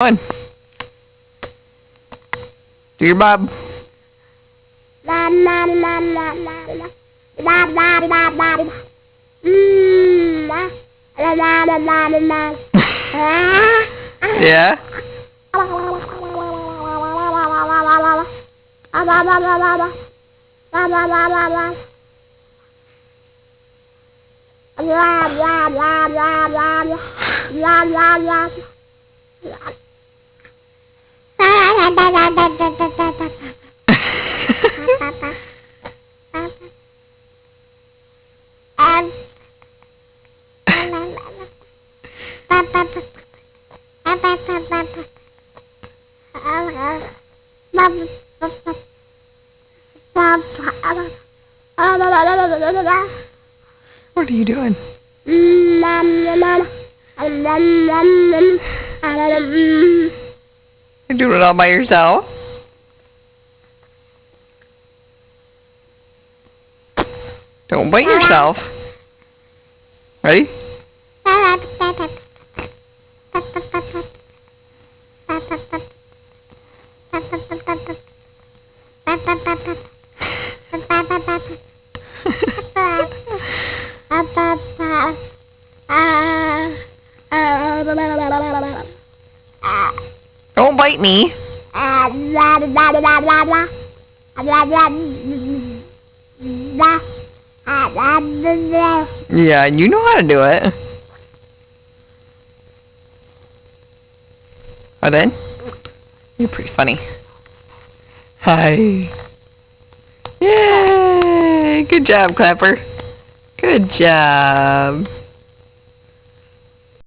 Come on. Do your bob. Yeah? What are you doing? You're doing it all by yourself? Don't bite yourself. Ready? Don't bite me. Yeah, you know how to do it. Oh, then? You're pretty funny. Hi. Yay! Good job, Clapper. Good job.